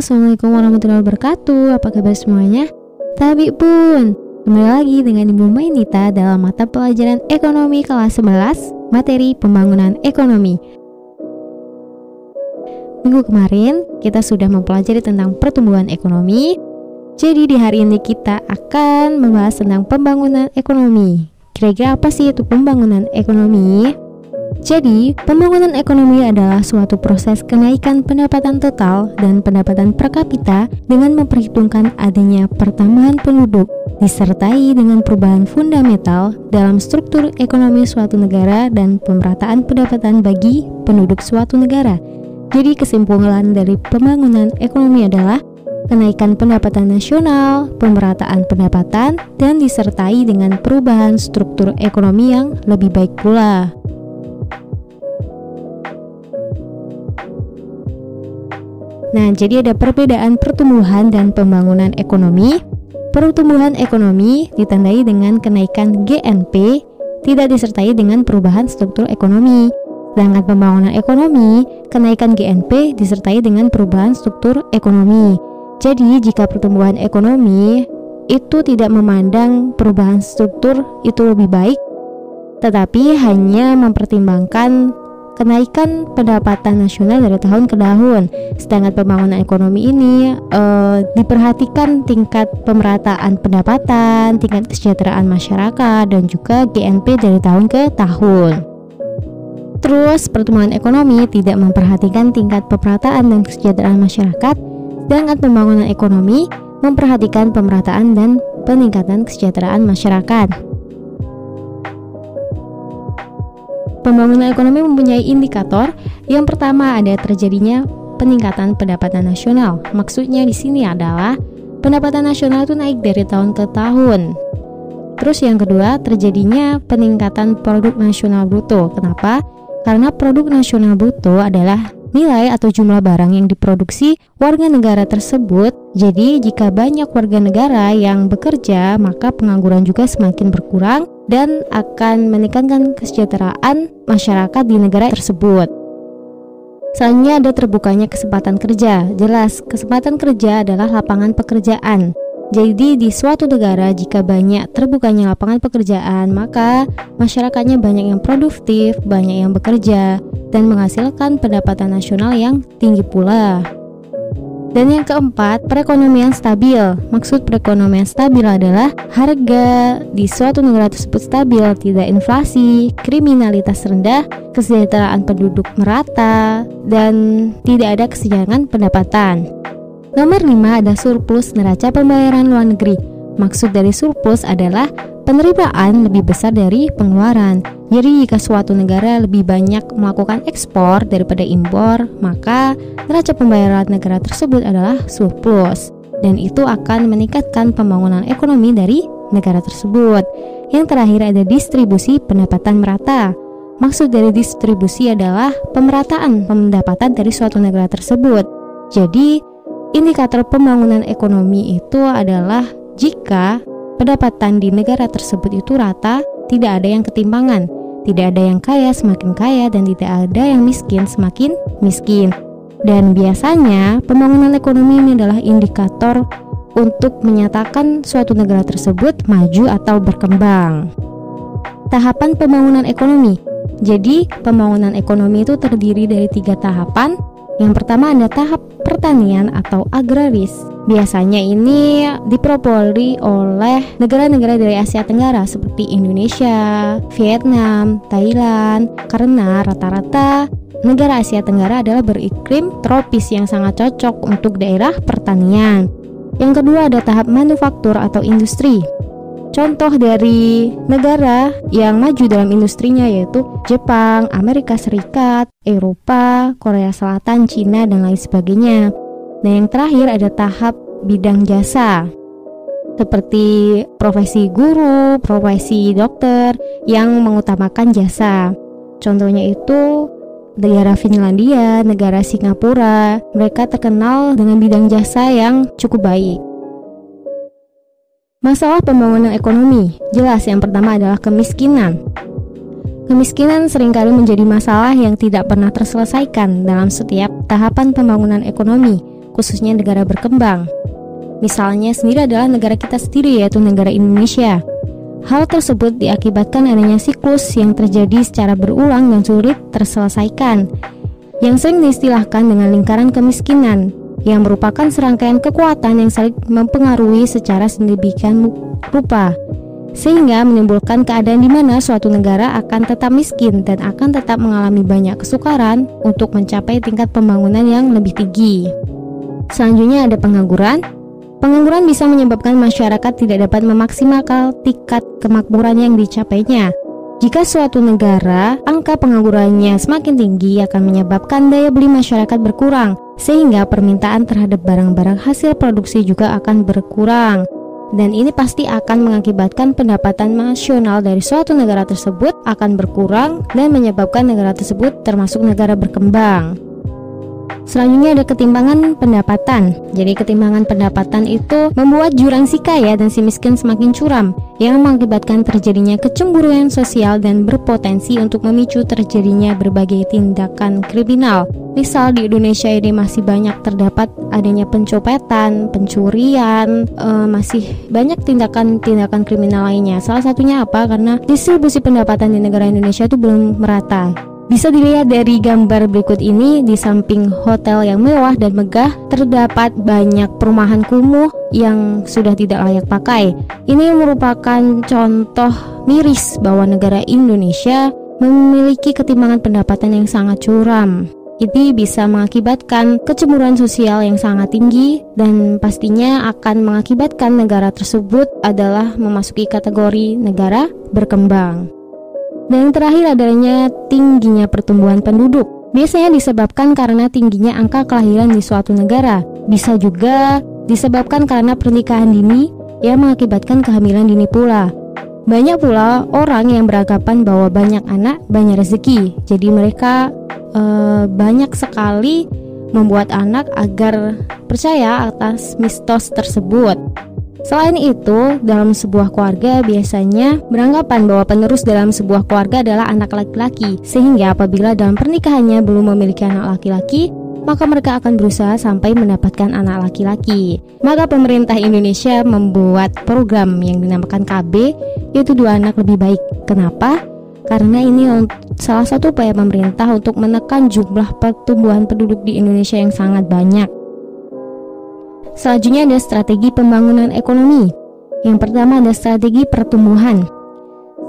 Assalamualaikum warahmatullahi wabarakatuh. Apa kabar semuanya? Tabi pun kembali lagi dengan Ibu Mainita dalam mata pelajaran ekonomi kelas 11, materi pembangunan ekonomi. Minggu kemarin kita sudah mempelajari tentang pertumbuhan ekonomi. Jadi di hari ini kita akan membahas tentang pembangunan ekonomi. Kira-kira apa sih itu pembangunan ekonomi? Jadi, pembangunan ekonomi adalah suatu proses kenaikan pendapatan total dan pendapatan per kapita dengan memperhitungkan adanya pertambahan penduduk disertai dengan perubahan fundamental dalam struktur ekonomi suatu negara dan pemerataan pendapatan bagi penduduk suatu negara. Jadi, kesimpulan dari pembangunan ekonomi adalah kenaikan pendapatan nasional, pemerataan pendapatan, dan disertai dengan perubahan struktur ekonomi yang lebih baik pula. Nah, jadi ada perbedaan pertumbuhan dan pembangunan ekonomi. Pertumbuhan ekonomi ditandai dengan kenaikan GNP, tidak disertai dengan perubahan struktur ekonomi. Sedangkan pembangunan ekonomi, kenaikan GNP disertai dengan perubahan struktur ekonomi. Jadi, jika pertumbuhan ekonomi itu tidak memandang perubahan struktur itu lebih baik, tetapi hanya mempertimbangkan kenaikan pendapatan nasional dari tahun ke tahun. Sedangkan pembangunan ekonomi ini diperhatikan tingkat pemerataan pendapatan, tingkat kesejahteraan masyarakat, dan juga GNP dari tahun ke tahun. Terus pertumbuhan ekonomi tidak memperhatikan tingkat pemerataan dan kesejahteraan masyarakat, sedangkan pembangunan ekonomi memperhatikan pemerataan dan peningkatan kesejahteraan masyarakat. Pembangunan ekonomi mempunyai indikator. Yang pertama ada terjadinya peningkatan pendapatan nasional. Maksudnya di sini adalah pendapatan nasional itu naik dari tahun ke tahun. Terus yang kedua terjadinya peningkatan produk nasional bruto. Kenapa? Karena produk nasional bruto adalah nilai atau jumlah barang yang diproduksi warga negara tersebut. Jadi jika banyak warga negara yang bekerja, maka pengangguran juga semakin berkurang dan akan meningkatkan kesejahteraan masyarakat di negara tersebut. Selanjutnya ada terbukanya kesempatan kerja. Jelas, kesempatan kerja adalah lapangan pekerjaan. Jadi di suatu negara jika banyak terbukanya lapangan pekerjaan, maka masyarakatnya banyak yang produktif, banyak yang bekerja, dan menghasilkan pendapatan nasional yang tinggi pula. Dan yang keempat, perekonomian stabil. Maksud perekonomian stabil adalah harga di suatu negara tersebut stabil, tidak inflasi, kriminalitas rendah, kesejahteraan penduduk merata, dan tidak ada kesenjangan pendapatan. Nomor 5 ada surplus neraca pembayaran luar negeri. Maksud dari surplus adalah penerimaan lebih besar dari pengeluaran. Jadi jika suatu negara lebih banyak melakukan ekspor daripada impor, maka neraca pembayaran negara tersebut adalah surplus, dan itu akan meningkatkan pembangunan ekonomi dari negara tersebut. Yang terakhir ada distribusi pendapatan merata. Maksud dari distribusi adalah pemerataan pendapatan dari suatu negara tersebut. Jadi indikator pembangunan ekonomi itu adalah jika pendapatan di negara tersebut itu rata, tidak ada yang ketimpangan, tidak ada yang kaya semakin kaya, dan tidak ada yang miskin semakin miskin. Dan biasanya pembangunan ekonomi ini adalah indikator untuk menyatakan suatu negara tersebut maju atau berkembang. Tahapan pembangunan ekonomi. Jadi pembangunan ekonomi itu terdiri dari 3 tahapan. Yang pertama ada tahap pertanian atau agraris. Biasanya ini dipropoli oleh negara-negara dari Asia Tenggara seperti Indonesia, Vietnam, Thailand, karena rata-rata negara Asia Tenggara adalah beriklim tropis yang sangat cocok untuk daerah pertanian. Yang kedua ada tahap manufaktur atau industri. Contoh dari negara yang maju dalam industrinya yaitu Jepang, Amerika Serikat, Eropa, Korea Selatan, Cina, dan lain sebagainya. Nah, yang terakhir ada tahap bidang jasa, seperti profesi guru, profesi dokter yang mengutamakan jasa. Contohnya itu negara Finlandia, negara Singapura, mereka terkenal dengan bidang jasa yang cukup baik. Masalah pembangunan ekonomi. Jelas yang pertama adalah kemiskinan. Kemiskinan seringkali menjadi masalah yang tidak pernah terselesaikan dalam setiap tahapan pembangunan ekonomi. khususnya negara berkembang. Misalnya sendiri adalah negara kita sendiri, yaitu negara Indonesia. Hal tersebut diakibatkan adanya siklus yang terjadi secara berulang dan sulit terselesaikan, yang sering diistilahkan dengan lingkaran kemiskinan, yang merupakan serangkaian kekuatan yang saling mempengaruhi secara sedemikian rupa, sehingga menimbulkan keadaan di mana suatu negara akan tetap miskin dan akan tetap mengalami banyak kesukaran untuk mencapai tingkat pembangunan yang lebih tinggi. Selanjutnya ada pengangguran. Pengangguran bisa menyebabkan masyarakat tidak dapat memaksimalkan tingkat kemakmuran yang dicapainya. Jika suatu negara angka penganggurannya semakin tinggi akan menyebabkan daya beli masyarakat berkurang, sehingga permintaan terhadap barang-barang hasil produksi juga akan berkurang. Dan ini pasti akan mengakibatkan pendapatan nasional dari suatu negara tersebut akan berkurang dan menyebabkan negara tersebut termasuk negara berkembang. Selanjutnya ada ketimpangan pendapatan. Jadi ketimpangan pendapatan itu membuat jurang si kaya dan si miskin semakin curam, yang mengakibatkan terjadinya kecemburuan sosial dan berpotensi untuk memicu terjadinya berbagai tindakan kriminal. Misal di Indonesia ini masih banyak terdapat adanya pencopetan, pencurian, masih banyak tindakan-tindakan kriminal lainnya. Salah satunya apa? Karena distribusi pendapatan di negara Indonesia itu belum merata. Bisa dilihat dari gambar berikut ini, di samping hotel yang mewah dan megah, terdapat banyak perumahan kumuh yang sudah tidak layak pakai. Ini merupakan contoh miris bahwa negara Indonesia memiliki ketimpangan pendapatan yang sangat curam. Ini bisa mengakibatkan kecemburuan sosial yang sangat tinggi dan pastinya akan mengakibatkan negara tersebut adalah memasuki kategori negara berkembang. Dan yang terakhir adanya tingginya pertumbuhan penduduk. Biasanya disebabkan karena tingginya angka kelahiran di suatu negara. Bisa juga disebabkan karena pernikahan dini yang mengakibatkan kehamilan dini pula. Banyak pula orang yang beranggapan bahwa banyak anak, banyak rezeki. Jadi mereka banyak sekali membuat anak agar percaya atas mitos tersebut. Selain itu, dalam sebuah keluarga biasanya beranggapan bahwa penerus dalam sebuah keluarga adalah anak laki-laki, sehingga apabila dalam pernikahannya belum memiliki anak laki-laki, maka mereka akan berusaha sampai mendapatkan anak laki-laki. Maka pemerintah Indonesia membuat program yang dinamakan KB, yaitu 2 anak lebih baik. Kenapa? Karena ini salah satu upaya pemerintah untuk menekan jumlah pertumbuhan penduduk di Indonesia yang sangat banyak. Selanjutnya ada strategi pembangunan ekonomi. Yang pertama ada strategi pertumbuhan.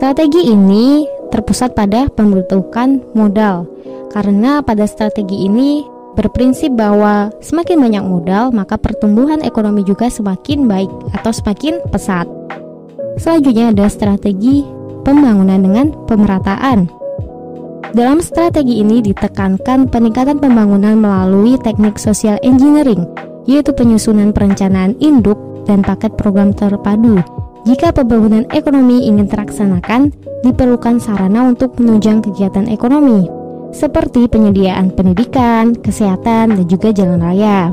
Strategi ini terpusat pada pembentukan modal. Karena pada strategi ini berprinsip bahwa semakin banyak modal, maka pertumbuhan ekonomi juga semakin baik atau semakin pesat. Selanjutnya ada strategi pembangunan dengan pemerataan. Dalam strategi ini ditekankan peningkatan pembangunan melalui teknik social engineering, yaitu penyusunan perencanaan induk dan paket program terpadu. Jika pembangunan ekonomi ingin terlaksanakan, diperlukan sarana untuk menunjang kegiatan ekonomi, seperti penyediaan pendidikan, kesehatan, dan juga jalan raya.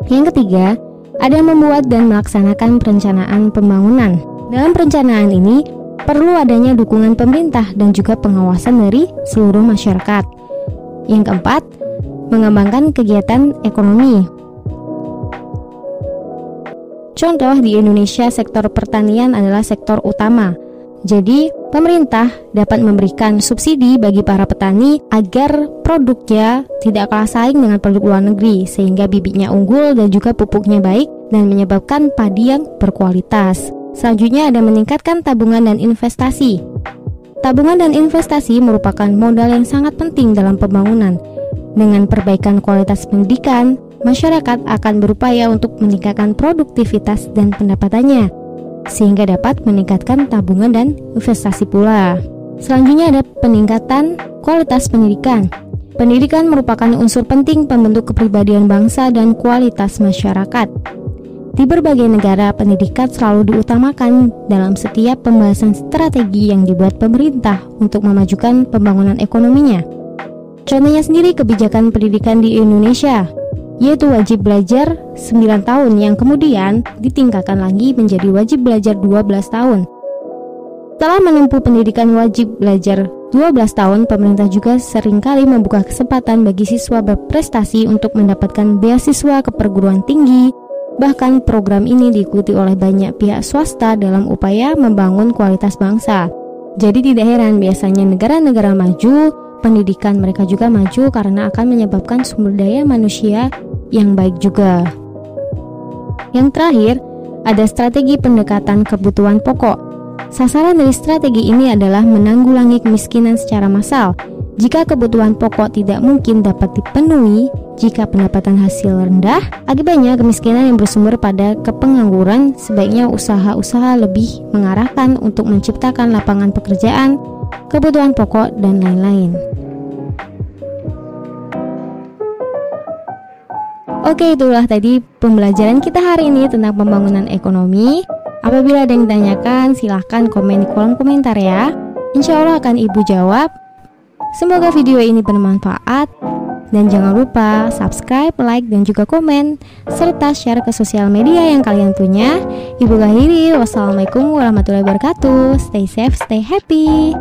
Yang ketiga, ada membuat dan melaksanakan perencanaan pembangunan. Dalam perencanaan ini, perlu adanya dukungan pemerintah dan juga pengawasan dari seluruh masyarakat. Yang keempat, mengembangkan kegiatan ekonomi. Contoh di Indonesia, sektor pertanian adalah sektor utama. Jadi, pemerintah dapat memberikan subsidi bagi para petani agar produknya tidak kalah saing dengan produk luar negeri, sehingga bibitnya unggul dan juga pupuknya baik dan menyebabkan padi yang berkualitas. Selanjutnya ada meningkatkan tabungan dan investasi. Tabungan dan investasi merupakan modal yang sangat penting dalam pembangunan. Dengan perbaikan kualitas pendidikan, masyarakat akan berupaya untuk meningkatkan produktivitas dan pendapatannya, sehingga dapat meningkatkan tabungan dan investasi pula. Selanjutnya ada peningkatan kualitas pendidikan. Pendidikan merupakan unsur penting pembentuk kepribadian bangsa dan kualitas masyarakat. Di berbagai negara, pendidikan selalu diutamakan dalam setiap pembahasan strategi yang dibuat pemerintah untuk memajukan pembangunan ekonominya. Contohnya sendiri kebijakan pendidikan di Indonesia, yaitu wajib belajar 9 tahun yang kemudian ditingkatkan lagi menjadi wajib belajar 12 tahun. Setelah menempuh pendidikan wajib belajar 12 tahun, pemerintah juga seringkali membuka kesempatan bagi siswa berprestasi untuk mendapatkan beasiswa ke perguruan tinggi. Bahkan program ini diikuti oleh banyak pihak swasta dalam upaya membangun kualitas bangsa. Jadi tidak heran biasanya negara-negara maju, pendidikan mereka juga maju karena akan menyebabkan sumber daya manusia yang baik juga. Yang terakhir, ada strategi pendekatan kebutuhan pokok. Sasaran dari strategi ini adalah menanggulangi kemiskinan secara massal. Jika kebutuhan pokok tidak mungkin dapat dipenuhi, jika pendapatan hasil rendah, akibatnya kemiskinan yang bersumber pada kepengangguran, sebaiknya usaha-usaha lebih mengarahkan untuk menciptakan lapangan pekerjaan, kebutuhan pokok, dan lain-lain. Oke, itulah tadi pembelajaran kita hari ini tentang pembangunan ekonomi. Apabila ada yang ditanyakan, silahkan komen di kolom komentar ya. Insya Allah akan Ibu jawab. Semoga video ini bermanfaat. Dan jangan lupa subscribe, like, dan juga komen, serta share ke sosial media yang kalian punya. Ibu akhiri, wassalamualaikum warahmatullahi wabarakatuh. Stay safe, stay happy.